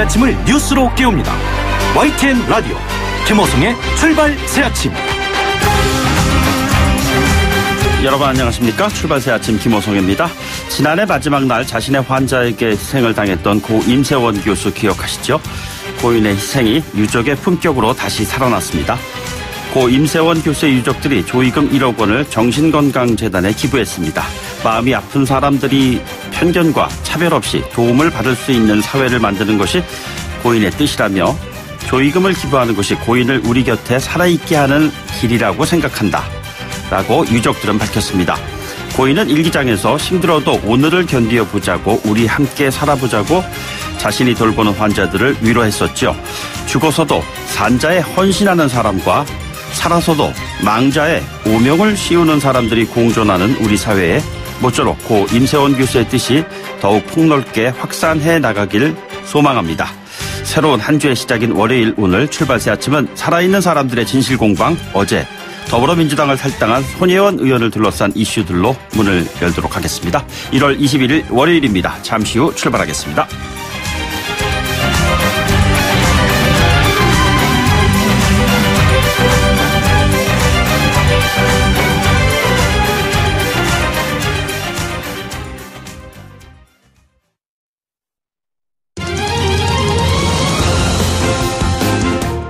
아침을 뉴스로 깨웁니다. YTN 라디오 김호성의 출발 새아침. 여러분 안녕하십니까? 출발 새아침 김호성입니다. 지난해 마지막 날 자신의 환자에게 희생을 당했던 고 임세원 교수 기억하시죠? 고인의 희생이 유족의 품격으로 다시 살아났습니다. 고 임세원 교수의 유족들이 조의금 1억 원을 정신건강재단에 기부했습니다. 마음이 아픈 사람들이 편견과 차별 없이 도움을 받을 수 있는 사회를 만드는 것이 고인의 뜻이라며 조의금을 기부하는 것이 고인을 우리 곁에 살아있게 하는 길이라고 생각한다 라고 유족들은 밝혔습니다. 고인은 일기장에서 힘들어도 오늘을 견디어보자고 우리 함께 살아보자고 자신이 돌보는 환자들을 위로했었죠. 죽어서도 산자에 헌신하는 사람과 살아서도 망자의 오명을 씌우는 사람들이 공존하는 우리 사회에 모쪼록 고 임세원 교수의 뜻이 더욱 폭넓게 확산해 나가길 소망합니다. 새로운 한 주의 시작인 월요일 오늘 출발 새아침은 살아있는 사람들의 진실공방, 어제 더불어민주당을 탈당한 손혜원 의원을 둘러싼 이슈들로 문을 열도록 하겠습니다. 1월 21일 월요일입니다. 잠시 후 출발하겠습니다.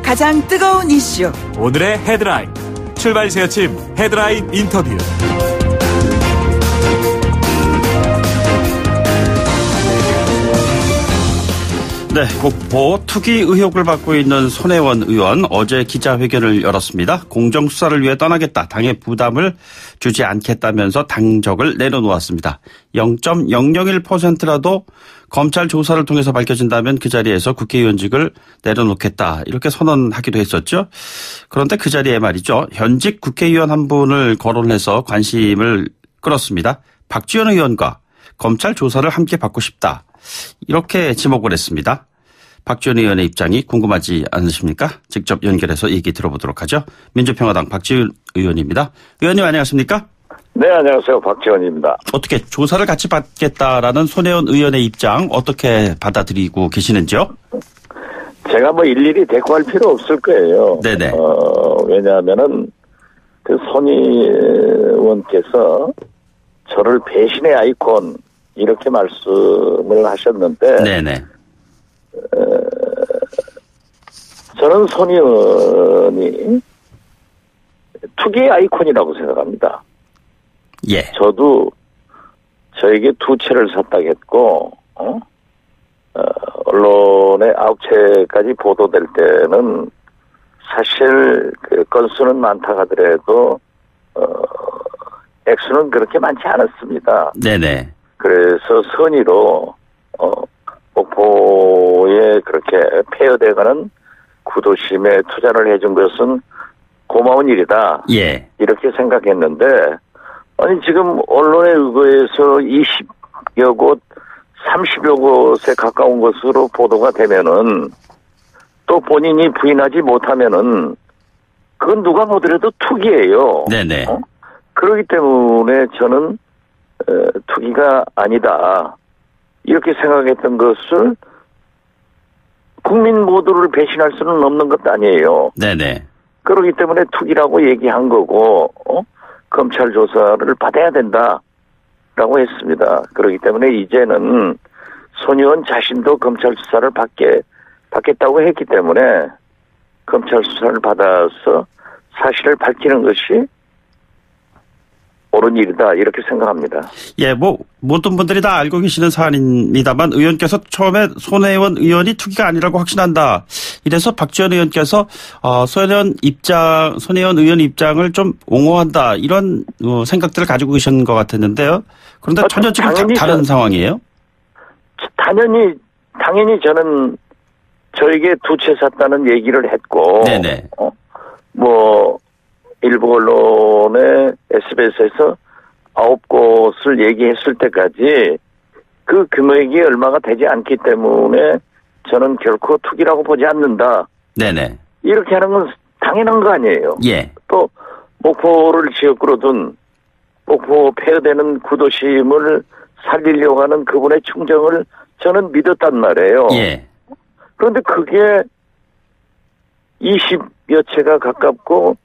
가장 뜨거운 이슈 오늘의 헤드라인 출발 새아침 헤드라인 인터뷰. 네, 국보 투기 의혹을 받고 있는 손혜원 의원 어제 기자회견을 열었습니다. 공정수사를 위해 떠나겠다. 당의 부담을 주지 않겠다면서 당적을 내려놓았습니다. 0.001%라도 검찰 조사를 통해서 밝혀진다면 그 자리에서 국회의원직을 내려놓겠다. 이렇게 선언하기도 했었죠. 그런데 그 자리에 말이죠. 현직 국회의원 한 분을 거론해서 관심을 끌었습니다. 박지원 의원과 검찰 조사를 함께 받고 싶다. 이렇게 지목을 했습니다. 박지원 의원의 입장이 궁금하지 않으십니까? 직접 연결해서 얘기 들어보도록 하죠. 민주평화당 박지원 의원입니다. 의원님 안녕하십니까? 네, 안녕하세요. 박지원입니다. 어떻게 조사를 같이 받겠다라는 손혜원 의원의 입장 어떻게 받아들이고 계시는지요? 제가 일일이 대꾸할 필요 없을 거예요. 네네. 왜냐하면은 그 손 의원께서 저를 배신의 아이콘 이렇게 말씀을 하셨는데, 네네. 저는 손 의원이 투기의 아이콘이라고 생각합니다. 예. 저도 저에게 2채를 샀다고 했고, 언론에 9채까지 보도될 때는 사실 그 건수는 많다 하더라도, 액수는 그렇게 많지 않았습니다. 네네. 그래서 선의로 목포에 그렇게 폐허돼가는 구도심에 투자를 해준 것은 고마운 일이다. 예. 이렇게 생각했는데 아니 지금 언론에 의거해서 20여 곳, 30여 곳에 가까운 것으로 보도가 되면은 또 본인이 부인하지 못하면은 그건 누가 보더라도 투기예요. 네네. 그렇기 때문에 저는 투기가 아니다. 이렇게 생각했던 것을 국민 모두를 배신할 수는 없는 것도 아니에요. 네네. 그렇기 때문에 투기라고 얘기한 거고, 검찰 조사를 받아야 된다라고 했습니다. 그렇기 때문에 이제는 손 의원 자신도 검찰 수사를 받겠다고 했기 때문에 검찰 수사를 받아서 사실을 밝히는 것이 옳은 일이다 이렇게 생각합니다. 예, 모든 분들이 다 알고 계시는 사안입니다만 의원께서 처음에 손혜원 의원이 투기가 아니라고 확신한다. 이래서 박지원 의원께서 손혜원 의원 입장을 좀 옹호한다 이런 생각들을 가지고 계신 것 같았는데요. 그런데 전혀 지금 다른 상황이에요? 당연히 저는 저에게 2채 샀다는 얘기를 했고, 네네. 일부 언론에 SBS에서 9곳을 얘기했을 때까지 그 금액이 얼마가 되지 않기 때문에 저는 결코 투기라고 보지 않는다. 네네. 이렇게 하는 건 당연한 거 아니에요. 예. 또 목포를 지역구로 둔 목포 폐허되는 구도심을 살리려고 하는 그분의 충정을 저는 믿었단 말이에요. 예. 그런데 그게 20여 채가 가깝고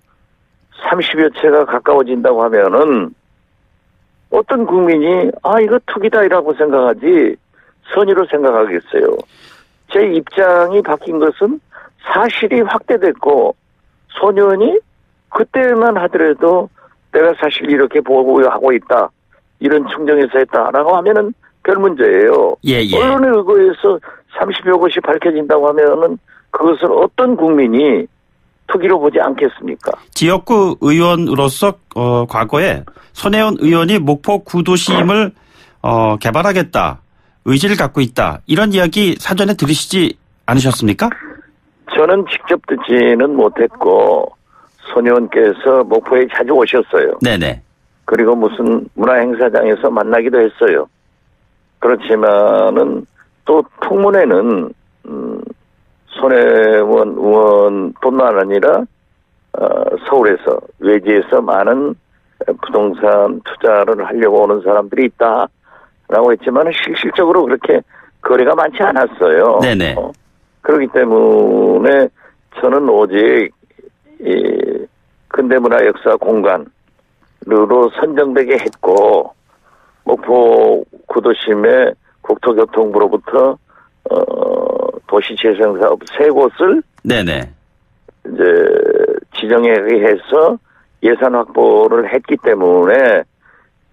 30여 채가 가까워진다고 하면은 어떤 국민이 이거 투기다라고 생각하지 선의로 생각하겠어요. 제 입장이 바뀐 것은 사실이 확대됐고 소년이 그때만 하더라도 내가 사실 이렇게 보고하고 있다. 이런 충정에서 했다라고 하면은 별 문제예요. 예. 언론에 의거해서 30여 곳이 밝혀진다고 하면은 그것을 어떤 국민이 투기로 보지 않겠습니까? 지역구 의원으로서 과거에 손혜원 의원이 목포 구도심을 개발하겠다. 의지를 갖고 있다. 이런 이야기 사전에 들으시지 않으셨습니까? 저는 직접 듣지는 못했고 손 의원께서 목포에 자주 오셨어요. 네네. 그리고 무슨 문화행사장에서 만나기도 했어요. 그렇지만은 또 풍문에는 손혜원 의원뿐만 아니라 서울에서 외지에서 많은 부동산 투자를 하려고 오는 사람들이 있다라고 했지만 실질적으로 그렇게 거래가 많지 않았어요. 네네. 그렇기 때문에 저는 오직 이 근대문화역사 공간으로 선정되게 했고 목포 구도심의 국토교통부로부터 도시재생사업 3곳을 네네. 이제 지정하게 해서 예산 확보를 했기 때문에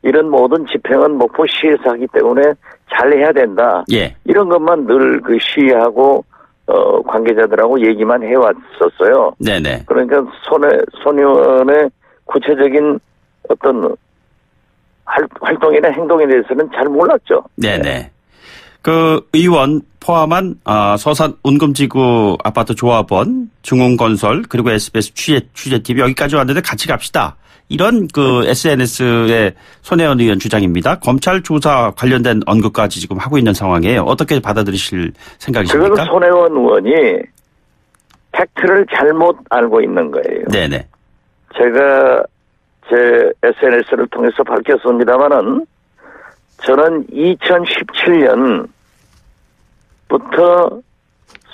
이런 모든 집행은 목포시에서 하기 때문에 잘 해야 된다. 예. 이런 것만 늘 그 시하고 관계자들하고 얘기만 해왔었어요. 네네. 그러니까 손 의원의 구체적인 어떤 활동이나 행동에 대해서는 잘 몰랐죠. 네네. 그 의원 포함한 서산 운금지구 아파트 조합원, 중흥건설 그리고 SBS 취재TV 여기까지 왔는데 같이 갑시다. 이런 그 SNS의 손혜원 의원 주장입니다. 검찰 조사 관련된 언급까지 지금 하고 있는 상황이에요. 어떻게 받아들이실 생각이십니까? 그건 손혜원 의원이 팩트를 잘못 알고 있는 거예요. 네네. 제가 제 SNS를 통해서 밝혔습니다마는 저는 2017년부터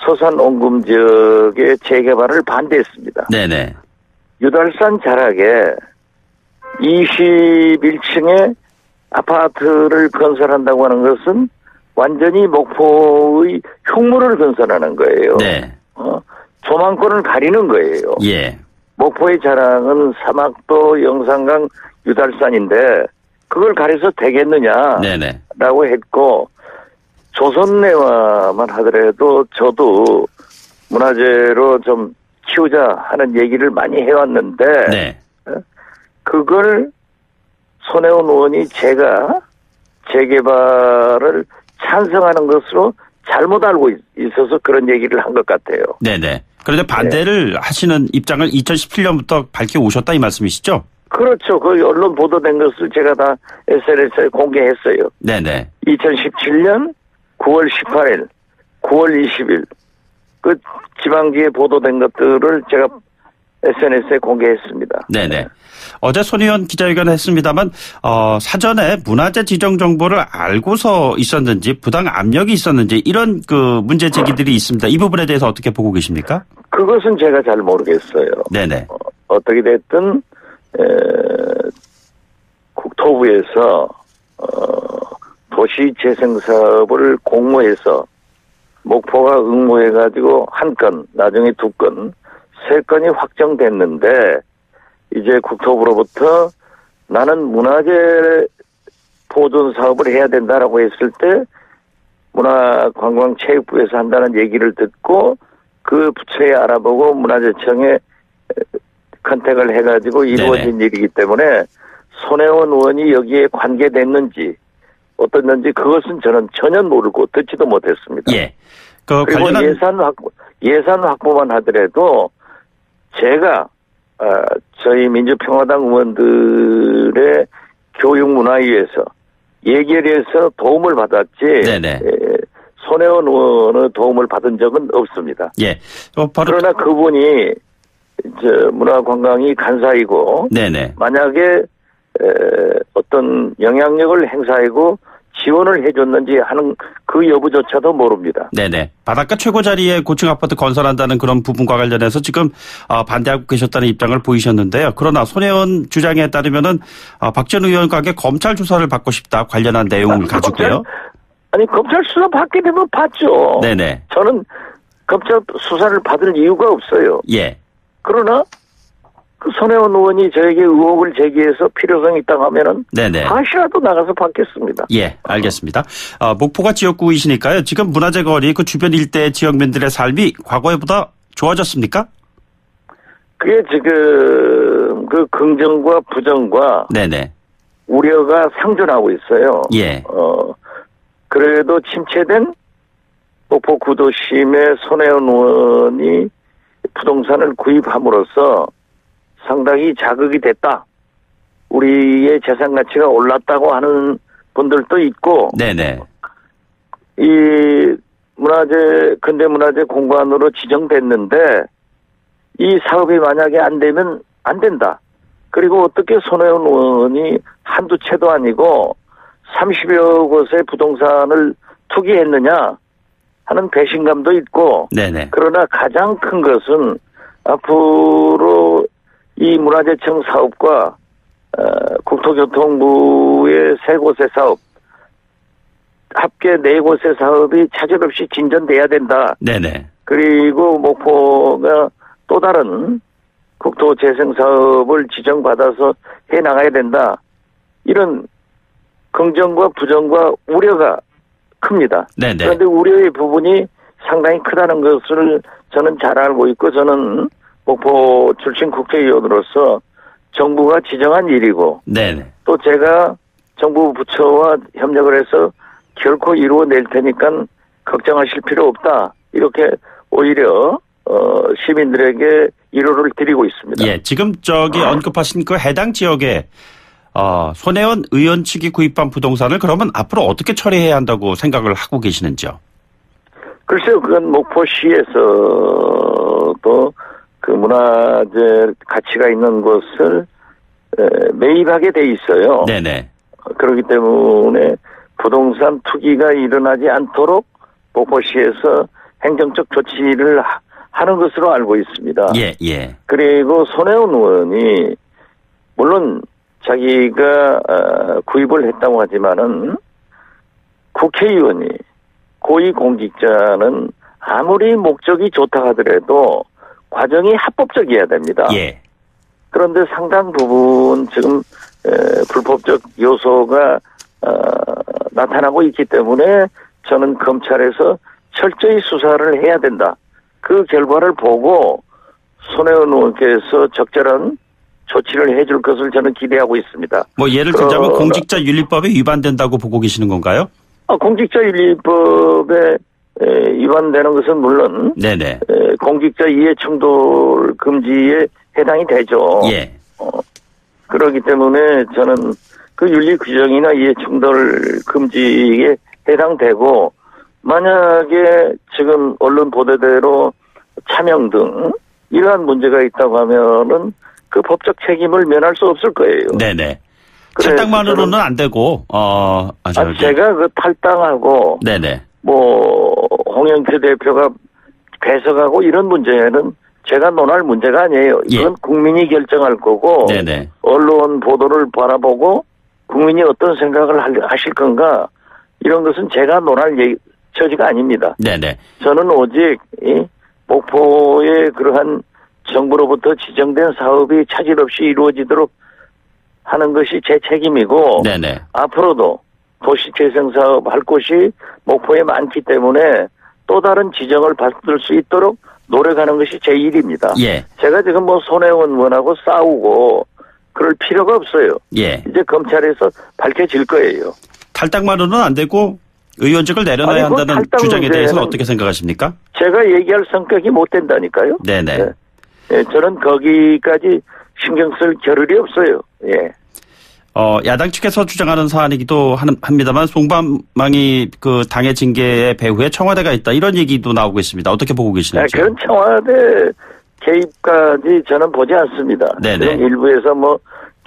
서산 온금 지역의 재개발을 반대했습니다. 네네. 유달산 자락에 21층의 아파트를 건설한다고 하는 것은 완전히 목포의 흉물을 건설하는 거예요. 네. 조망권을 가리는 거예요. 예. 목포의 자랑은 사막도 영산강 유달산인데 그걸 가려서 되겠느냐 네네. 라고 했고 조선내화만 하더라도 저도 문화재로 좀 키우자 하는 얘기를 많이 해왔는데 네. 그걸 손혜원 의원이 제가 재개발을 찬성하는 것으로 잘못 알고 있어서 그런 얘기를 한 것 같아요. 네네. 그런데 반대를 하시는 입장을 2017년부터 밝혀오셨다 이 말씀이시죠? 그렇죠. 그 언론 보도된 것을 제가 다 SNS에 공개했어요. 네네. 2017년 9월 18일, 9월 20일 그 지방지에 보도된 것들을 제가 SNS에 공개했습니다. 네네. 어제 손 의원 기자회견을 했습니다만 사전에 문화재 지정 정보를 알고서 있었는지 부당 압력이 있었는지 이런 그 문제 제기들이 있습니다. 이 부분에 대해서 어떻게 보고 계십니까? 그것은 제가 잘 모르겠어요. 네네. 어떻게 됐든 국토부에서 도시재생사업을 공모해서 목포가 응모해가지고 1건, 나중에 2건, 3건이 확정됐는데 이제 국토부로부터 나는 문화재 보존 사업을 해야 된다라고 했을 때 문화관광체육부에서 한다는 얘기를 듣고 그 부처에 알아보고 문화재청에 컨택을 해가지고 이루어진 네네. 일이기 때문에 손혜원 의원이 여기에 관계됐는지 어떻는지 그것은 저는 전혀 모르고 듣지도 못했습니다. 예. 그 그리고 관련한 예산 확보만 하더라도 제가 저희 민주평화당 의원들의 교육문화위에서 예결위에서 도움을 받았지 네네. 손혜원 의원의 도움을 받은 적은 없습니다. 예. 그러나 그분이 문화관광이 간사이고 네네. 만약에 어떤 영향력을 행사하고 지원을 해줬는지 하는 그 여부조차도 모릅니다. 네네. 바닷가 최고 자리에 고층 아파트 건설한다는 그런 부분과 관련해서 지금 반대하고 계셨다는 입장을 보이셨는데요. 그러나 손혜원 주장에 따르면은 박 전 의원에게 검찰 조사를 받고 싶다 관련한 내용을 가지고요. 검찰 수사 받게 되면 받죠. 네네. 저는 검찰 수사를 받을 이유가 없어요. 예. 그러나 그 손혜원 의원이 저에게 의혹을 제기해서 필요성이 있다고 하면은 네네. 다시라도 나가서 받겠습니다. 예, 알겠습니다. 목포가 지역구이시니까요. 지금 문화재 거리 그 주변 일대 지역민들의 삶이 과거에보다 좋아졌습니까? 그게 지금 그 긍정과 부정과 네네. 우려가 상존하고 있어요. 예. 그래도 침체된 목포 구도심의 손혜원 의원이 부동산을 구입함으로써 상당히 자극이 됐다. 우리의 재산 가치가 올랐다고 하는 분들도 있고, 네네. 이 근대 문화재 공간으로 지정됐는데, 이 사업이 만약에 안 되면 안 된다. 그리고 어떻게 손혜원 의원이 한두 채도 아니고 30여 곳의 부동산을 투기했느냐 하는 배신감도 있고, 네네. 그러나 가장 큰 것은 앞으로 이 문화재청 사업과 국토교통부의 3곳의 사업, 합계 4곳의 사업이 차질 없이 진전돼야 된다. 네네. 그리고 목포가 또 다른 국토재생 사업을 지정받아서 해나가야 된다. 이런 긍정과 부정과 우려가 큽니다. 네네. 그런데 우려의 부분이 상당히 크다는 것을 저는 잘 알고 있고, 저는 목포 출신 국회의원으로서 정부가 지정한 일이고, 네네. 또 제가 정부 부처와 협력을 해서 결코 이루어낼 테니까 걱정하실 필요 없다. 이렇게 오히려 시민들에게 위로를 드리고 있습니다. 예, 지금 언급하신 그 해당 지역에 손혜원 의원 측이 구입한 부동산을 그러면 앞으로 어떻게 처리해야 한다고 생각을 하고 계시는지요? 글쎄요, 그건 목포시에서도 그 문화재 가치가 있는 곳을 매입하게 돼 있어요. 네네. 그렇기 때문에 부동산 투기가 일어나지 않도록 목포시에서 행정적 조치를 하는 것으로 알고 있습니다. 예, 예. 그리고 손혜원 의원이 물론 자기가 구입을 했다고 하지만은 국회의원이 고위공직자는 아무리 목적이 좋다 하더라도 과정이 합법적이어야 됩니다. 예. 그런데 상당 부분 지금 불법적 요소가 나타나고 있기 때문에 저는 검찰에서 철저히 수사를 해야 된다. 그 결과를 보고 손혜원 의원께서 적절한 조치를 해줄 것을 저는 기대하고 있습니다. 뭐 예를 들자면 공직자윤리법에 위반된다고 보고 계시는 건가요? 공직자윤리법에 위반되는 것은 물론 네네. 공직자 이해충돌 금지에 해당이 되죠. 예. 그렇기 때문에 저는 그 윤리 규정이나 이해충돌 금지에 해당되고, 만약에 지금 언론 보도대로 차명 등 이러한 문제가 있다고 하면은 그 법적 책임을 면할 수 없을 거예요. 네네. 탈당만으로는 안 되고, 제가 그 탈당하고, 네네. 홍영표 대표가 배석하고 이런 문제는 제가 논할 문제가 아니에요. 이건 예. 국민이 결정할 거고, 네네. 언론 보도를 바라보고 국민이 어떤 생각을 하실 건가, 이런 것은 제가 논할 처지가 아닙니다. 네네. 저는 오직 목포의 그러한 정부로부터 지정된 사업이 차질 없이 이루어지도록 하는 것이 제 책임이고, 네네. 앞으로도 도시재생사업 할 곳이 목포에 많기 때문에 또 다른 지정을 받을 수 있도록 노력하는 것이 제 일입니다. 예. 제가 지금 손혜원 의원하고 싸우고 그럴 필요가 없어요. 예. 이제 검찰에서 밝혀질 거예요. 탈당만으로는 안 되고 의원직을 내려놔야 한다는 주장에 대해서는 어떻게 생각하십니까? 제가 얘기할 성격이 못 된다니까요. 네네. 네. 네, 저는 거기까지 신경 쓸 겨를이 없어요. 예. 야당 측에서 주장하는 사안이기도 합니다만 송밤망이 그 당의 징계의 배후에 청와대가 있다, 이런 얘기도 나오고 있습니다. 어떻게 보고 계시는지? 그런 청와대 개입까지 저는 보지 않습니다. 네네. 지금 일부에서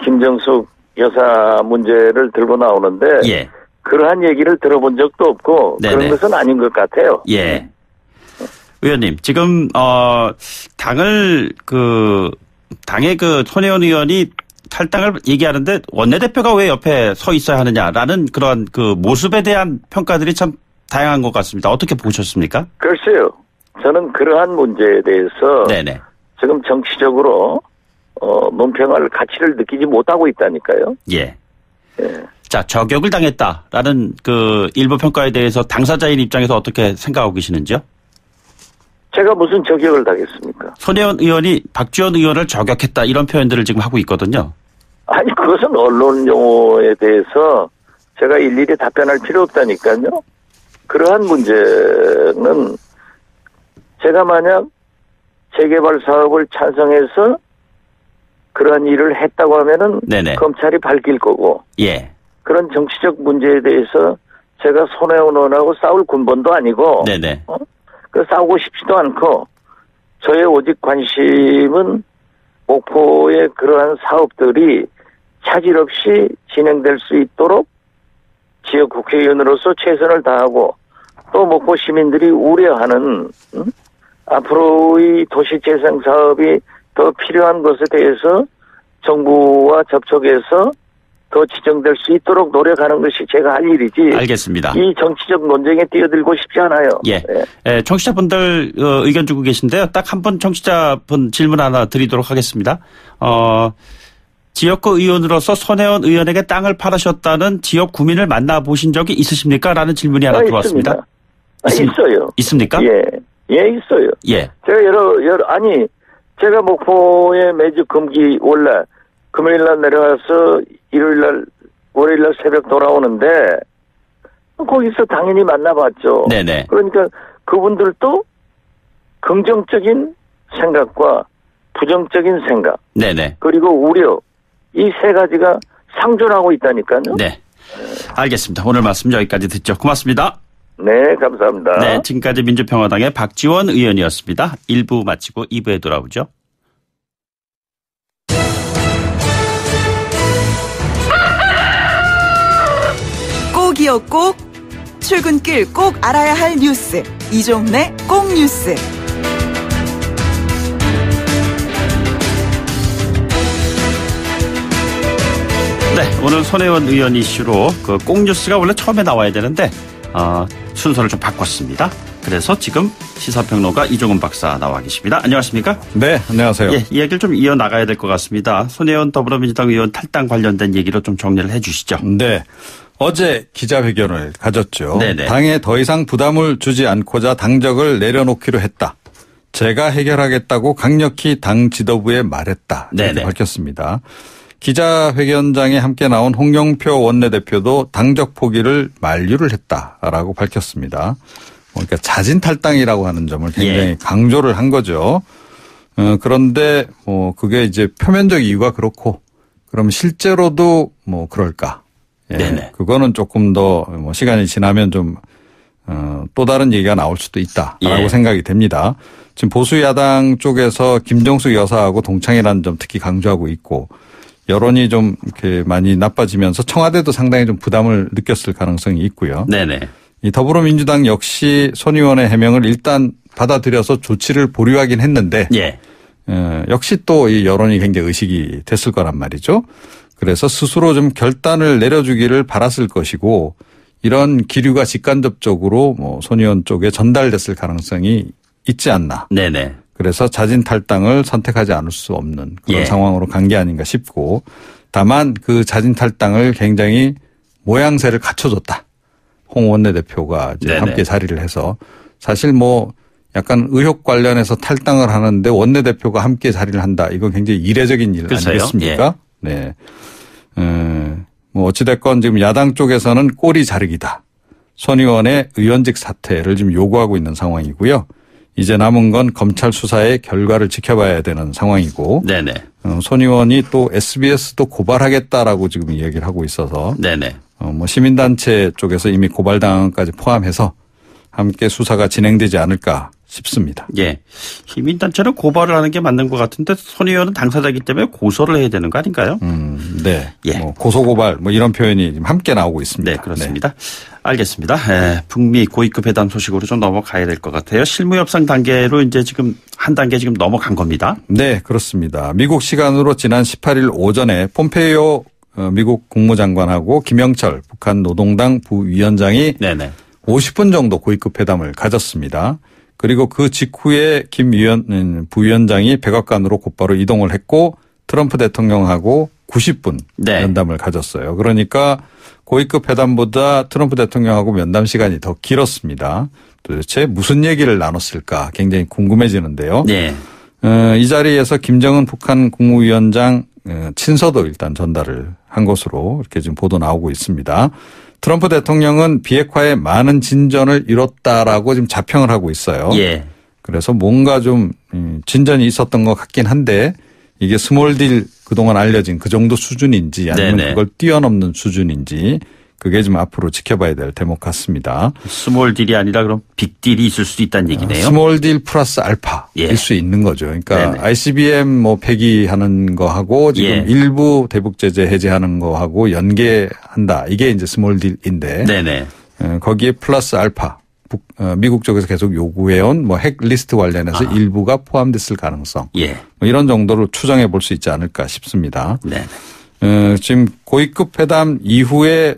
김정숙 여사 문제를 들고 나오는데, 예. 그러한 얘기를 들어본 적도 없고 네네. 그런 것은 아닌 것 같아요. 예. 의원님, 지금, 당의 손혜원 의원이 탈당을 얘기하는데 원내대표가 왜 옆에 서 있어야 하느냐라는 그런 그 모습에 대한 평가들이 참 다양한 것 같습니다. 어떻게 보셨습니까? 글쎄요. 저는 그러한 문제에 대해서 네네. 지금 정치적으로 논평할 가치를 느끼지 못하고 있다니까요. 예. 예. 자, 저격을 당했다라는 그 일부 평가에 대해서 당사자인 입장에서 어떻게 생각하고 계시는지요? 제가 무슨 저격을 당했습니까? 손혜원 의원이 박지원 의원을 저격했다 이런 표현들을 지금 하고 있거든요. 아니 그것은 언론 용어에 대해서 제가 일일이 답변할 필요 없다니까요. 그러한 문제는 제가 만약 재개발 사업을 찬성해서 그러한 일을 했다고 하면은 네네. 검찰이 밝힐 거고 예. 그런 정치적 문제에 대해서 제가 손혜원 의원하고 싸울 군번도 아니고 네네. 싸우고 싶지도 않고 저의 오직 관심은 목포의 그러한 사업들이 차질 없이 진행될 수 있도록 지역 국회의원으로서 최선을 다하고 또 목포 시민들이 우려하는 앞으로의 도시재생 사업이 더 필요한 것에 대해서 정부와 접촉해서 더 지정될 수 있도록 노력하는 것이 제가 할 일이지. 알겠습니다. 이 정치적 논쟁에 뛰어들고 싶지 않아요. 예. 예. 청취자분들 의견 주고 계신데요. 딱 한 분 청취자분 질문 하나 드리도록 하겠습니다. 지역구 의원으로서 손혜원 의원에게 땅을 팔으셨다는 지역 구민을 만나보신 적이 있으십니까? 라는 질문이 하나 들어왔습니다. 있어요. 있습니까? 예, 있어요. 예. 제가 제가 목포에 매주 금기 원래 금요일날 내려와서 일요일날 월요일날 새벽 돌아오는데 거기서 당연히 만나봤죠. 네네. 그러니까 그분들도 긍정적인 생각과 부정적인 생각, 네네. 그리고 우려 이 세 가지가 상존하고 있다니까요. 네. 알겠습니다. 오늘 말씀 여기까지 듣죠. 고맙습니다. 네, 감사합니다. 네, 지금까지 민주평화당의 박지원 의원이었습니다. 1부 마치고 2부에 돌아오죠. 꼭이요 꼭 출근길 꼭 알아야 할 뉴스 이종래 꼭 뉴스. 네, 오늘 손혜원 의원 이슈로 그 꽁뉴스가 원래 처음에 나와야 되는데 순서를 좀 바꿨습니다. 그래서 지금 시사평론가 이종훈 박사 나와 계십니다. 안녕하십니까? 네, 안녕하세요. 예, 이 얘기를 좀 이어나가야 될 것 같습니다. 손혜원 더불어민주당 의원 탈당 관련된 얘기로 좀 정리를 해 주시죠. 네. 어제 기자회견을 가졌죠. 네네. 당에 더 이상 부담을 주지 않고자 당적을 내려놓기로 했다. 제가 해결하겠다고 강력히 당 지도부에 말했다. 이렇게 네네. 밝혔습니다. 기자회견장에 함께 나온 홍영표 원내대표도 당적 포기를 만류를 했다라고 밝혔습니다. 그러니까 자진 탈당이라고 하는 점을 굉장히 예. 강조를 한 거죠. 그런데 그게 이제 표면적 이유가 그렇고 그럼 실제로도 그럴까? 예. 네네. 그거는 조금 더 시간이 지나면 좀 또 다른 얘기가 나올 수도 있다라고 예. 생각이 됩니다. 지금 보수 야당 쪽에서 김정숙 여사하고 동창이라는 점 특히 강조하고 있고 여론이 좀 이렇게 많이 나빠지면서 청와대도 상당히 좀 부담을 느꼈을 가능성이 있고요. 네네. 이 더불어민주당 역시 손 의원의 해명을 일단 받아들여서 조치를 보류하긴 했는데 예. 역시 또 이 여론이 굉장히 의식이 됐을 거란 말이죠. 그래서 스스로 좀 결단을 내려주기를 바랐을 것이고 이런 기류가 직간접적으로 손 의원 쪽에 전달됐을 가능성이 있지 않나. 네네. 그래서 자진 탈당을 선택하지 않을 수 없는 그런 예. 상황으로 간 게 아닌가 싶고 다만 그 자진 탈당을 굉장히 모양새를 갖춰줬다. 홍 원내대표가 이제 네네. 함께 자리를 해서 사실 약간 의혹 관련해서 탈당을 하는데 원내대표가 함께 자리를 한다. 이건 굉장히 이례적인 일 글쎄요. 아니겠습니까? 네. 어찌됐건 지금 야당 쪽에서는 꼬리 자르기다. 손 의원의 의원직 사퇴를 지금 요구하고 있는 상황이고요. 이제 남은 건 검찰 수사의 결과를 지켜봐야 되는 상황이고. 네네. 손 의원이 또 SBS도 고발하겠다라고 지금 이야기를 하고 있어서. 네네. 시민단체 쪽에서 이미 고발당까지 포함해서 함께 수사가 진행되지 않을까 싶습니다. 예. 시민단체는 고발을 하는 게 맞는 것 같은데 손 의원은 당사자이기 때문에 고소를 해야 되는 거 아닌가요? 네. 예. 뭐 고소고발 뭐 이런 표현이 지금 함께 나오고 있습니다. 네, 그렇습니다. 알겠습니다. 북미 고위급 회담 소식으로 좀 넘어가야 될 것 같아요. 실무 협상 단계로 이제 지금 한 단계 지금 넘어간 겁니다. 네, 그렇습니다. 미국 시간으로 지난 18일 오전에 폼페이오 미국 국무장관하고 김영철 북한 노동당 부위원장이 네네. 50분 정도 고위급 회담을 가졌습니다. 그리고 그 직후에 김 부위원장이 백악관으로 곧바로 이동을 했고 트럼프 대통령하고 90분 네. 면담을 가졌어요. 그러니까 고위급 회담보다 트럼프 대통령하고 면담 시간이 더 길었습니다. 도대체 무슨 얘기를 나눴을까 굉장히 궁금해지는데요. 네. 이 자리에서 김정은 북한 국무위원장 친서도 일단 전달을 한 것으로 이렇게 지금 보도 나오고 있습니다. 트럼프 대통령은 비핵화에 많은 진전을 이뤘다라고 지금 자평을 하고 있어요. 예. 그래서 뭔가 좀 진전이 있었던 것 같긴 한데 이게 스몰 딜 그동안 알려진 그 정도 수준인지 아니면 네네. 그걸 뛰어넘는 수준인지 그게 좀 앞으로 지켜봐야 될 대목 같습니다. 스몰 딜이 아니라 그럼 빅 딜이 있을 수도 있다는 얘기네요. 스몰 딜 플러스 알파일 예. 수 있는 거죠. 그러니까 네네. ICBM 뭐 폐기하는 거 하고 지금 예. 일부 대북 제재 해제하는 거 하고 연계한다. 이게 이제 스몰 딜인데 네네. 거기에 플러스 알파. 미국 쪽에서 계속 요구해온 뭐 핵 리스트 관련해서 일부가 포함됐을 가능성. 예. 뭐 이런 정도로 추정해 볼 수 있지 않을까 싶습니다. 네. 지금 고위급 회담 이후에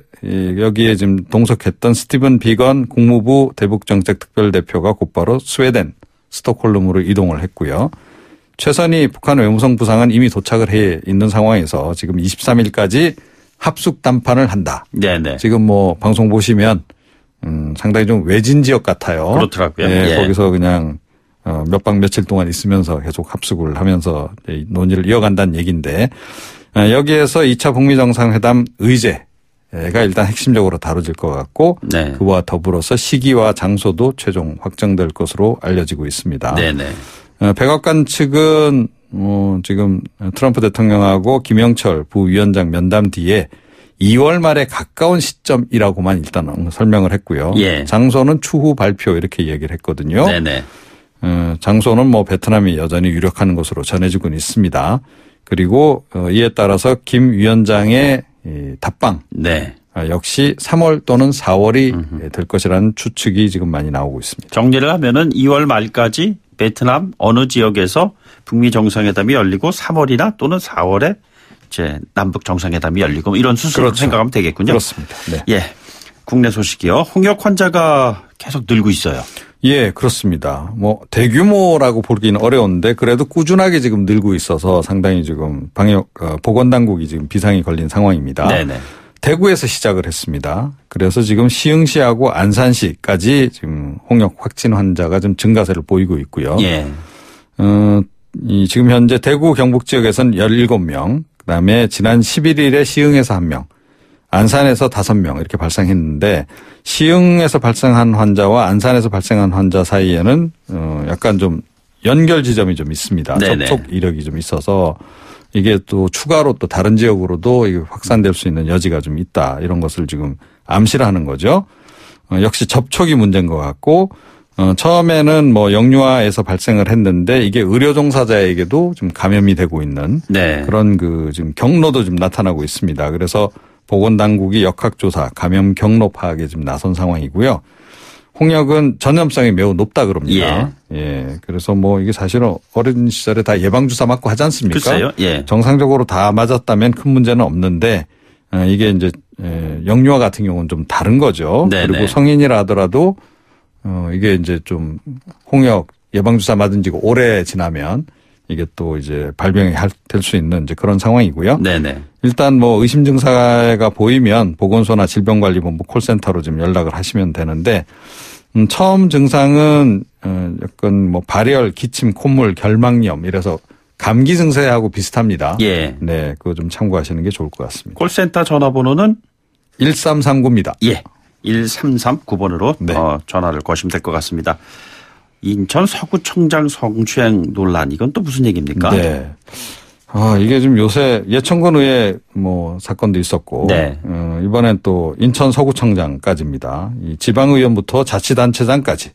여기에 지금 동석했던 스티븐 비건 국무부 대북정책특별대표가 곧바로 스웨덴 스톡홀름으로 이동을 했고요. 최선희 북한 외무성 부상은 이미 도착을 해 있는 상황에서 지금 23일까지 합숙 담판을 한다. 네네. 지금 뭐 방송 보시면 상당히 좀 외진 지역 같아요. 그렇더라고요. 예, 예. 거기서 그냥 몇 박 며칠 동안 있으면서 계속 합숙을 하면서 논의를 이어간다는 얘기인데 여기에서 2차 북미 정상회담 의제가 일단 핵심적으로 다뤄질 것 같고 네. 그와 더불어서 시기와 장소도 최종 확정될 것으로 알려지고 있습니다. 네네. 백악관 측은 지금 트럼프 대통령하고 김영철 부위원장 면담 뒤에 2월 말에 가까운 시점이라고만 일단 설명을 했고요. 예. 장소는 추후 발표 이렇게 얘기를 했거든요. 네네. 장소는 뭐 베트남이 여전히 유력한 것으로 전해지고 있습니다. 그리고 이에 따라서 김 위원장의 답방 네. 역시 3월 또는 4월이 될 것이라는 추측이 지금 많이 나오고 있습니다. 정리를 하면은 2월 말까지 베트남 어느 지역에서 북미 정상회담이 열리고 3월이나 또는 4월에 이제 남북 정상회담이 열리고 이런 수순으로 그렇죠. 생각하면 되겠군요. 그렇습니다. 네. 예. 국내 소식이요. 홍역 환자가 계속 늘고 있어요. 예, 그렇습니다. 뭐 대규모라고 보기는 어려운데 그래도 꾸준하게 지금 늘고 있어서 상당히 지금 방역 보건당국이 지금 비상이 걸린 상황입니다. 네네. 대구에서 시작을 했습니다. 그래서 지금 시흥시하고 안산시까지 지금 홍역 확진 환자가 좀 증가세를 보이고 있고요. 예. 지금 현재 대구 경북 지역에서는 17명, 그다음에 지난 11일에 시흥에서 1명, 안산에서 5명 이렇게 발생했는데 시흥에서 발생한 환자와 안산에서 발생한 환자 사이에는 약간 좀 연결 지점이 좀 있습니다. 네네. 접촉 이력이 좀 있어서 이게 또 추가로 또 다른 지역으로도 이게 확산될 수 있는 여지가 좀 있다. 이런 것을 지금 암시를 하는 거죠. 역시 접촉이 문제인 것 같고 처음에는 뭐 영유아에서 발생을 했는데 이게 의료 종사자에게도 좀 감염이 되고 있는 네. 그런 그 지금 경로도 좀 나타나고 있습니다. 그래서 보건당국이 역학조사, 감염 경로 파악에 지금 나선 상황이고요. 홍역은 전염성이 매우 높다 그럽니다. 예. 그래서 뭐 이게 사실은 어린 시절에 다 예방주사 맞고 하지 않습니까? 글쎄요. 예. 정상적으로 다 맞았다면 큰 문제는 없는데 이게 이제 영유아 같은 경우는 좀 다른 거죠. 네네. 그리고 성인이라 하더라도 이게 이제 좀 홍역 예방주사 맞은 지가 오래 지나면 이게 또 이제 발병이 될 수 있는 이제 그런 상황이고요. 네네. 일단 뭐 의심 증상가 보이면 보건소나 질병관리본부 콜센터로 좀 연락을 하시면 되는데 처음 증상은 약간 뭐 발열, 기침, 콧물, 결막염 이래서 감기 증세하고 비슷합니다. 예. 네, 그거 좀 참고하시는 게 좋을 것 같습니다. 콜센터 전화번호는 1339입니다. 예. 1339번으로 네. 전화를 거시면 될 것 같습니다. 인천 서구청장 성추행 논란 이건 또 무슨 얘기입니까? 네. 이게 좀 요새 예천군 의회 사건도 있었고, 네. 이번엔 또 인천 서구청장까지입니다. 이 지방의원부터 자치단체장까지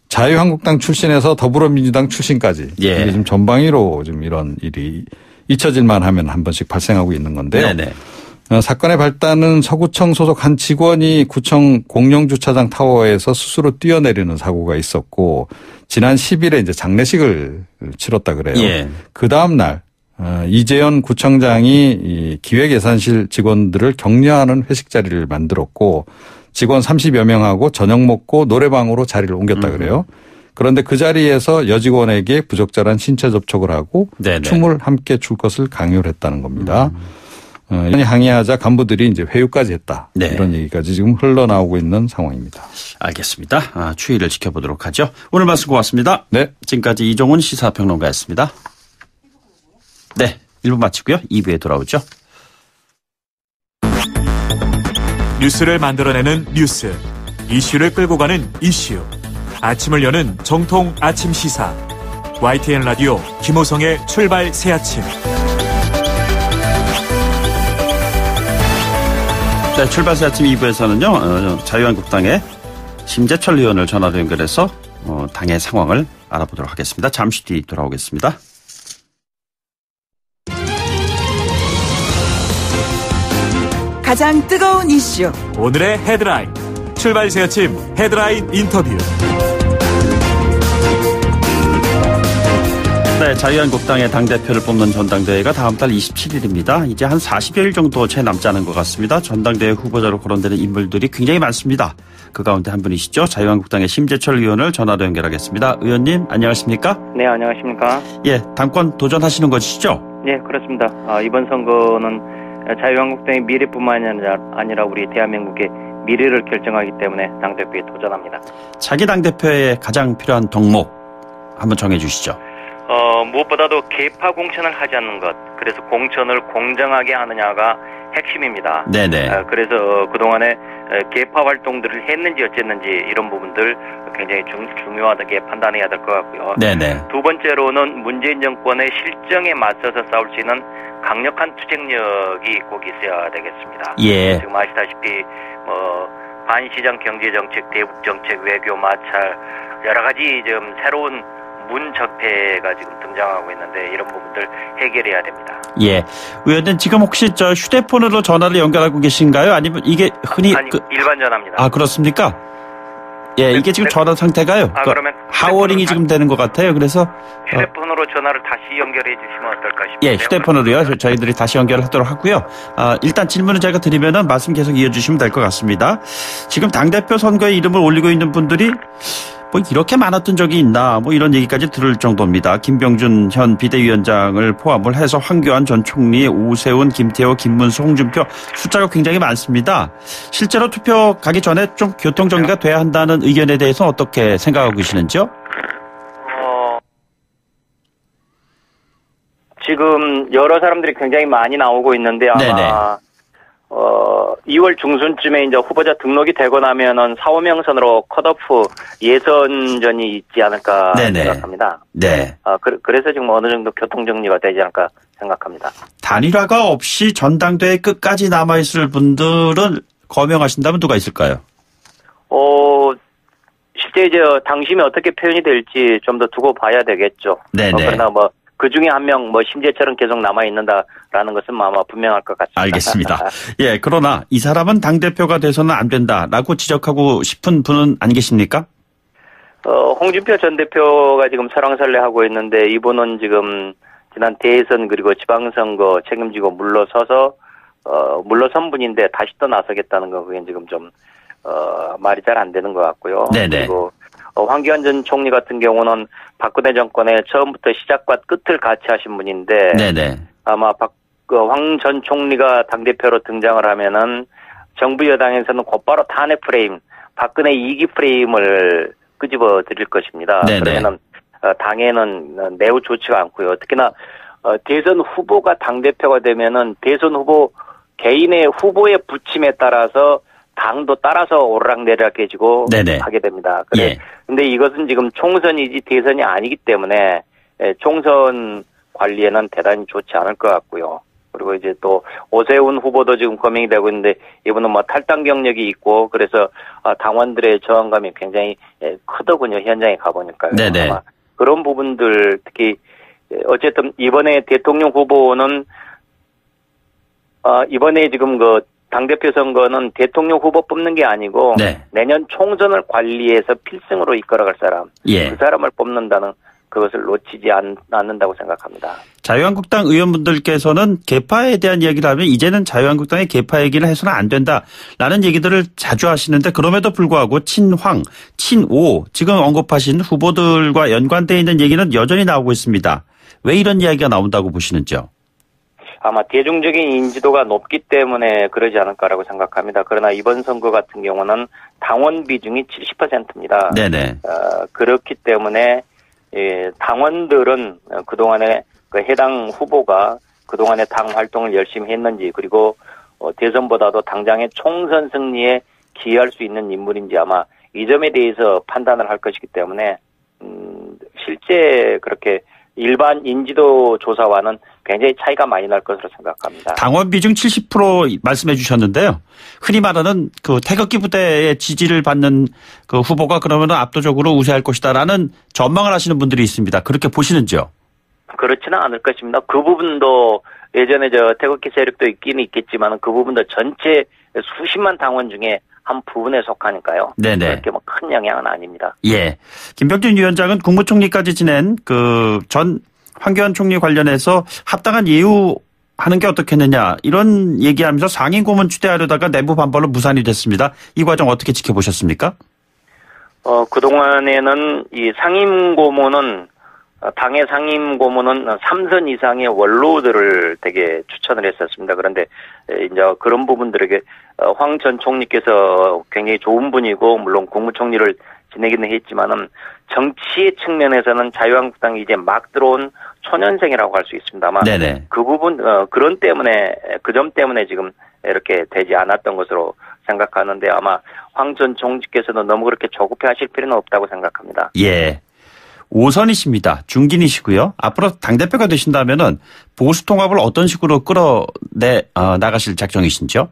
자유한국당 출신에서 더불어민주당 출신까지 예. 이게 좀 전방위로 좀 이런 일이 잊혀질만 하면 한 번씩 발생하고 있는 건데요. 네네. 사건의 발단은 서구청 소속 한 직원이 구청 공영주차장 타워에서 스스로 뛰어내리는 사고가 있었고 지난 10일에 이제 장례식을 치렀다 그래요. 예. 그 다음 날 이재현 구청장이 이 기획예산실 직원들을 격려하는 회식 자리를 만들었고 직원 30여 명하고 저녁 먹고 노래방으로 자리를 옮겼다 그래요. 그런데 그 자리에서 여직원에게 부적절한 신체 접촉을 하고 네네. 춤을 함께 출 것을 강요를 했다는 겁니다. 항의하자 간부들이 이제 회유까지 했다. 네. 이런 얘기까지 지금 흘러나오고 있는 상황입니다. 알겠습니다. 추이를 지켜보도록 하죠. 오늘 말씀 고맙습니다. 네. 지금까지 이종훈 시사평론가였습니다. 네. 1부 마치고요. 2부에 돌아오죠. 뉴스를 만들어내는 뉴스. 이슈를 끌고 가는 이슈. 아침을 여는 정통 아침 시사. YTN 라디오 김호성의 출발 새아침. 네, 출발 새아침 2부에서는요. 자유한국당의 심재철 의원을 전화로 연결해서 당의 상황을 알아보도록 하겠습니다. 잠시 뒤 돌아오겠습니다. 가장 뜨거운 이슈. 오늘의 헤드라인. 출발 새아침 헤드라인 인터뷰. 네, 자유한국당의 당대표를 뽑는 전당대회가 다음 달 27일입니다. 이제 한 40여일 정도 채 남지 않은 것 같습니다. 전당대회 후보자로 거론되는 인물들이 굉장히 많습니다. 그 가운데 한 분이시죠. 자유한국당의 심재철 의원을 전화로 연결하겠습니다. 의원님, 안녕하십니까? 네, 안녕하십니까? 예, 당권 도전하시는 것이시죠? 네, 그렇습니다. 이번 선거는 자유한국당의 미래뿐만 아니라 우리 대한민국의 미래를 결정하기 때문에 당대표에 도전합니다. 자기 당대표에 가장 필요한 덕목 한번 정해 주시죠. 무엇보다도 개파 공천을 하지 않는 것, 그래서 공천을 공정하게 하느냐가 핵심입니다. 네네. 그래서 그동안에 개파 활동들을 했는지 어쨌는지 이런 부분들 굉장히 중요하게 판단해야 될 것 같고요. 네네. 두 번째로는 문재인 정권의 실정에 맞서서 싸울 수 있는 강력한 투쟁력이 꼭 있어야 되겠습니다. 예. 지금 아시다시피 반시장 경제정책, 대북정책, 외교 마찰 여러 가지 좀 새로운 문적폐가 지금 등장하고 있는데 이런 부분들 해결해야 됩니다. 예. 의원님 지금 혹시 저 휴대폰으로 전화를 연결하고 계신가요? 아니면 이게 흔히 아니, 일반 전화입니다. 그렇습니까? 예, 이게 지금 전화 상태가요. 그러면 하워링이 지금 되는 것 같아요. 그래서 휴대폰으로 전화를 다시 연결해 주시면 어떨까 싶어요. 예, 휴대폰으로요. 저희들이 다시 연결하도록 하고요. 일단 질문을 제가 드리면은 말씀 계속 이어주시면 될 것 같습니다. 지금 당대표 선거에 이름을 올리고 있는 분들이 이렇게 많았던 적이 있나 이런 얘기까지 들을 정도입니다. 김병준 현 비대위원장을 포함을 해서 황교안 전 총리, 오세훈, 김태호, 김문수, 홍준표 숫자가 굉장히 많습니다. 실제로 투표 가기 전에 좀 교통정리가 돼야 한다는 의견에 대해서 어떻게 생각하고 계시는지요? 지금 여러 사람들이 굉장히 많이 나오고 있는데 아마 네네. 2월 중순쯤에 이제 후보자 등록이 되고 나면은 4-5명 선으로 컷오프 예선전이 있지 않을까 네네. 생각합니다. 네. 그래서 지금 어느 정도 교통정리가 되지 않을까 생각합니다. 단일화가 없이 전당대회 끝까지 남아있을 분들은 거명하신다면 누가 있을까요? 실제 이제 당심이 어떻게 표현이 될지 좀 더 두고 봐야 되겠죠. 네네. 그러나 그 중에 한 명 심재철은 계속 남아 있는다라는 것은 아마 분명할 것 같습니다. 알겠습니다. 예, 그러나 이 사람은 당대표가 돼서는 안 된다라고 지적하고 싶은 분은 안 계십니까? 홍준표 전 대표가 지금 설왕설래하고 있는데 이분은 지금 지난 대선 그리고 지방선거 책임지고 물러선 분인데 다시 또 나서겠다는 거 그게 지금 좀 말이 잘 안 되는 것 같고요. 네네. 그리고 황교안 전 총리 같은 경우는 박근혜 정권의 처음부터 시작과 끝을 같이 하신 분인데 네네. 아마 황 전 총리가 당대표로 등장을 하면은 정부 여당에서는 곧바로 탄핵 프레임, 박근혜 2기 프레임을 끄집어 드릴 것입니다. 네네. 그러면은 당에는 매우 좋지가 않고요. 특히나 대선 후보가 당대표가 되면은 대선 후보 개인의 후보의 부침에 따라서 당도 따라서 오르락내리락해지고 하게 됩니다. 근데 이것은 지금 총선이지 대선이 아니기 때문에 총선 관리에는 대단히 좋지 않을 것 같고요. 그리고 이제 또 오세훈 후보도 지금 거명이 되고 있는데 이분은 뭐 탈당 경력이 있고 그래서 당원들의 저항감이 굉장히 크더군요. 현장에 가보니까요. 네네. 아마 그런 부분들 특히 어쨌든 이번에 대통령 후보는 이번에 지금 그 당대표 선거는 대통령 후보 뽑는 게 아니고 네. 내년 총선을 관리해서 필승으로 이끌어갈 사람 예. 그 사람을 뽑는다는 그것을 놓치지 않는다고 생각합니다. 자유한국당 의원분들께서는 개파에 대한 이야기를 하면 이제는 자유한국당의 개파 얘기를 해서는 안 된다라는 얘기들을 자주 하시는데 그럼에도 불구하고 친황, 친오 지금 언급하신 후보들과 연관되어 있는 얘기는 여전히 나오고 있습니다. 왜 이런 이야기가 나온다고 보시는지요? 아마 대중적인 인지도가 높기 때문에 그러지 않을까라고 생각합니다. 그러나 이번 선거 같은 경우는 당원 비중이 70%입니다. 네네. 그렇기 때문에 당원들은 그동안에 그 해당 후보가 그동안에 당 활동을 열심히 했는지 그리고 대선보다도 당장의 총선 승리에 기여할 수 있는 인물인지 아마 이 점에 대해서 판단을 할 것이기 때문에 실제 그렇게 일반 인지도 조사와는 굉장히 차이가 많이 날 것으로 생각합니다. 당원 비중 70% 말씀해 주셨는데요. 흔히 말하는 그 태극기 부대의 지지를 받는 그 후보가 그러면 압도적으로 우세할 것이다라는 전망을 하시는 분들이 있습니다. 그렇게 보시는지요? 그렇지는 않을 것입니다. 그 부분도 예전에 태극기 세력도 있기는 있겠지만 그 부분도 전체 수십만 당원 중에 한 부분에 속하니까요. 네네. 그렇게 뭐 큰 영향은 아닙니다. 예. 김병준 위원장은 국무총리까지 지낸 그 전 황교안 총리 관련해서 합당한 예우하는 게 어떻겠느냐 이런 얘기하면서 상임고문 추대하려다가 내부 반발로 무산이 됐습니다. 이 과정 어떻게 지켜보셨습니까? 그동안에는 이 상임고문은 당의 상임고문은 3선 이상의 원로들을 되게 추천을 했었습니다. 그런데 이제 그런 부분들에게 황 전 총리께서 굉장히 좋은 분이고 물론 국무총리를 지내기는 했지만은 정치의 측면에서는 자유한국당이 이제 막 들어온 초년생이라고 할 수 있습니다만 네네. 그 부분 그 점 때문에 지금 이렇게 되지 않았던 것으로 생각하는데 아마 황 전 총리께서는 너무 그렇게 조급해하실 필요는 없다고 생각합니다. 예. 5선이십니다. 중진이시고요. 앞으로 당대표가 되신다면은 보수 통합을 어떤 식으로 나가실 작정이신지요?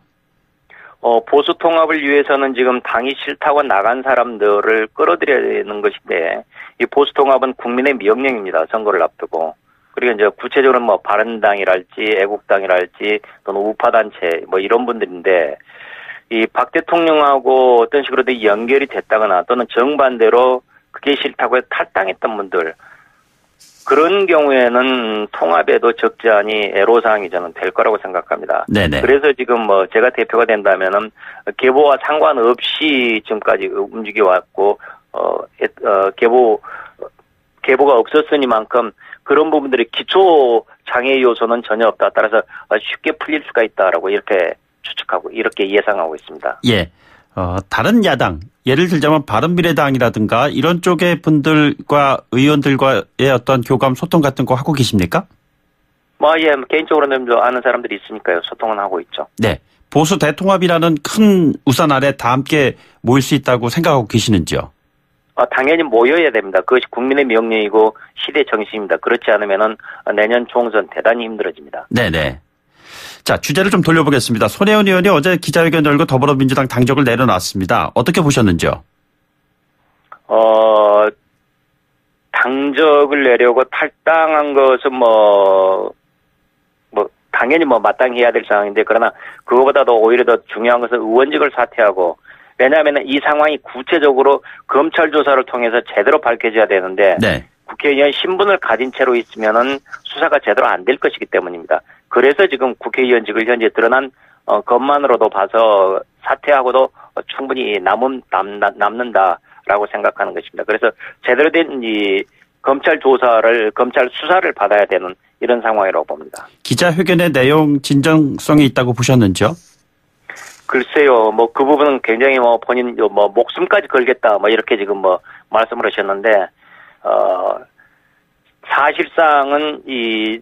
보수 통합을 위해서는 지금 당이 싫다고 나간 사람들을 끌어들여야 되는 것인데, 이 보수 통합은 국민의 명령입니다. 선거를 앞두고. 그리고 이제 구체적으로 뭐 바른당이랄지 애국당이랄지 또는 우파단체 뭐 이런 분들인데, 이 박 대통령하고 어떤 식으로든 연결이 됐다거나 또는 정반대로 그게 싫다고 해서 탈당했던 분들, 그런 경우에는 통합에도 적잖이 애로사항이 저는 될 거라고 생각합니다. 네네. 그래서 지금 뭐 제가 대표가 된다면은 계보와 상관없이 지금까지 움직여 왔고, 계보가 없었으니만큼 그런 부분들이 기초 장애 요소는 전혀 없다. 따라서 쉽게 풀릴 수가 있다라고 이렇게 추측하고 이렇게 예상하고 있습니다. 예. 다른 야당, 예를 들자면 바른미래당이라든가 이런 쪽의 분들과 의원들과의 어떤 교감, 소통 같은 거 하고 계십니까? 개인적으로는 아는 사람들이 있으니까요. 소통은 하고 있죠. 네. 보수 대통합이라는 큰 우산 아래 다 함께 모일 수 있다고 생각하고 계시는지요? 당연히 모여야 됩니다. 그것이 국민의 명령이고 시대 정신입니다. 그렇지 않으면은 내년 총선 대단히 힘들어집니다. 네네. 자, 주제를 좀 돌려보겠습니다. 손혜원 의원이 어제 기자회견 열고 더불어민주당 당적을 내려놨습니다. 어떻게 보셨는지요? 당적을 내려고 탈당한 것은 당연히 마땅해야 될 상황인데, 그러나 그거보다도 오히려 더 중요한 것은 의원직을 사퇴하고, 왜냐하면 이 상황이 구체적으로 검찰 조사를 통해서 제대로 밝혀져야 되는데, 네. 국회의원 신분을 가진 채로 있으면은 수사가 제대로 안 될 것이기 때문입니다. 그래서 지금 국회의원직을 현재 드러난 것만으로도 봐서 사퇴하고도 충분히 남는다라고 생각하는 것입니다. 그래서 제대로 된 이 검찰 수사를 받아야 되는 이런 상황이라고 봅니다. 기자회견의 내용 진정성이 있다고 보셨는지요? 글쎄요, 그 부분은 굉장히 본인 목숨까지 걸겠다 이렇게 지금 말씀을 하셨는데, 사실상은 이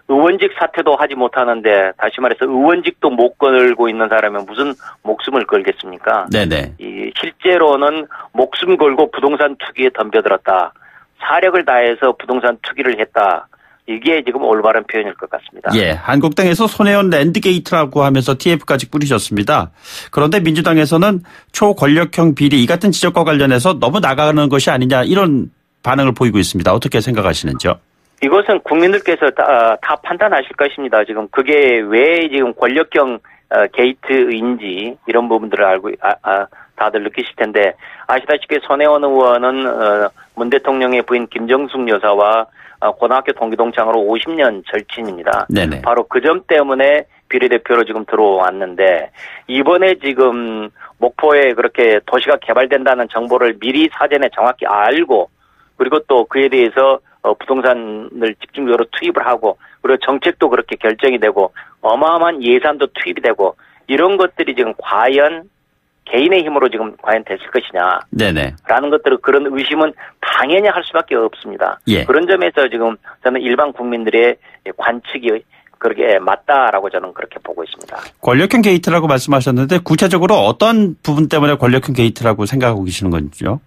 의원직 사퇴도 하지 못하는데, 다시 말해서 의원직도 못 걸고 있는 사람이 무슨 목숨을 걸겠습니까? 네네. 실제로는 목숨 걸고 부동산 투기에 덤벼들었다. 사력을 다해서 부동산 투기를 했다. 이게 지금 올바른 표현일 것 같습니다. 예, 한국당에서 손혜원 랜드게이트라고 하면서 TF까지 뿌리셨습니다. 그런데 민주당에서는 초권력형 비리 이 같은 지적과 관련해서 너무 나가는 것이 아니냐 이런 반응을 보이고 있습니다. 어떻게 생각하시는지요? 이것은 국민들께서 다 판단하실 것입니다. 지금 그게 왜 지금 권력형 게이트인지 이런 부분들을 알고 다들 느끼실 텐데 아시다시피 손혜원 의원은 문 대통령의 부인 김정숙 여사와 고등학교 동기동창으로 50년 절친입니다. 네네. 바로 그 점 때문에 비례대표로 지금 들어왔는데 이번에 지금 목포에 그렇게 도시가 개발된다는 정보를 미리 사전에 정확히 알고 그리고 또 그에 대해서 부동산을 집중적으로 투입을 하고 그리고 정책도 그렇게 결정이 되고 어마어마한 예산도 투입이 되고 이런 것들이 지금 과연 개인의 힘으로 지금 과연 됐을 것이냐. 네네. 라는 것들을 그런 의심은 당연히 할 수밖에 없습니다. 예. 그런 점에서 지금 저는 일반 국민들의 관측이 그렇게 맞다라고 저는 그렇게 보고 있습니다. 권력형 게이트라고 말씀하셨는데 구체적으로 어떤 부분 때문에 권력형 게이트라고 생각하고 계시는 건지요?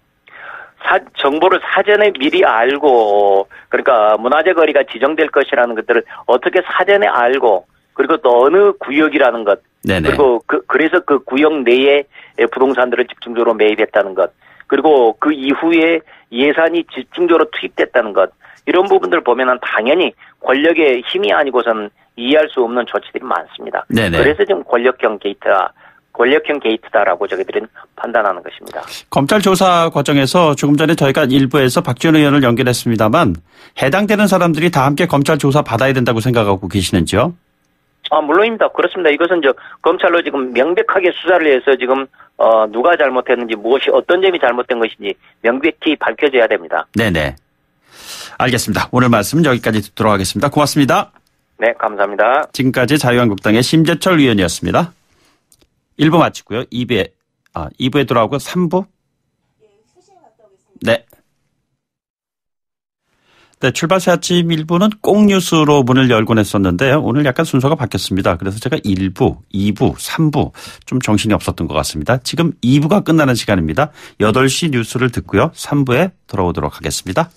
정보를 사전에 미리 알고 그러니까 문화재 거리가 지정될 것이라는 것들을 어떻게 사전에 알고 그리고 또 어느 구역이라는 것 네네. 그리고 그래서 그 구역 내에 부동산들을 집중적으로 매입했다는 것 그리고 그 이후에 예산이 집중적으로 투입됐다는 것 이런 부분들 보면은 당연히 권력의 힘이 아니고서는 이해할 수 없는 조치들이 많습니다. 네네. 그래서 지금 권력형 게이트다라고 저희들은 판단하는 것입니다. 검찰 조사 과정에서 조금 전에 저희가 일부에서 박지원 의원을 연결했습니다만 해당되는 사람들이 다 함께 검찰 조사 받아야 된다고 생각하고 계시는지요? 물론입니다. 그렇습니다. 이것은 검찰로 지금 명백하게 수사를 해서 지금 누가 잘못했는지 무엇이 어떤 점이 잘못된 것인지 명백히 밝혀져야 됩니다. 네네. 알겠습니다. 오늘 말씀은 여기까지 듣도록 하겠습니다. 고맙습니다. 네, 감사합니다. 지금까지 자유한국당의 심재철 의원이었습니다. 1부 마치고요. 2부에 돌아오고 3부? 네. 네, 출발새 아침 1부는 꽁뉴스로 문을 열곤 했었는데요. 오늘 약간 순서가 바뀌었습니다. 그래서 제가 1부, 2부, 3부 좀 정신이 없었던 것 같습니다. 지금 2부가 끝나는 시간입니다. 8시 뉴스를 듣고요. 3부에 돌아오도록 하겠습니다.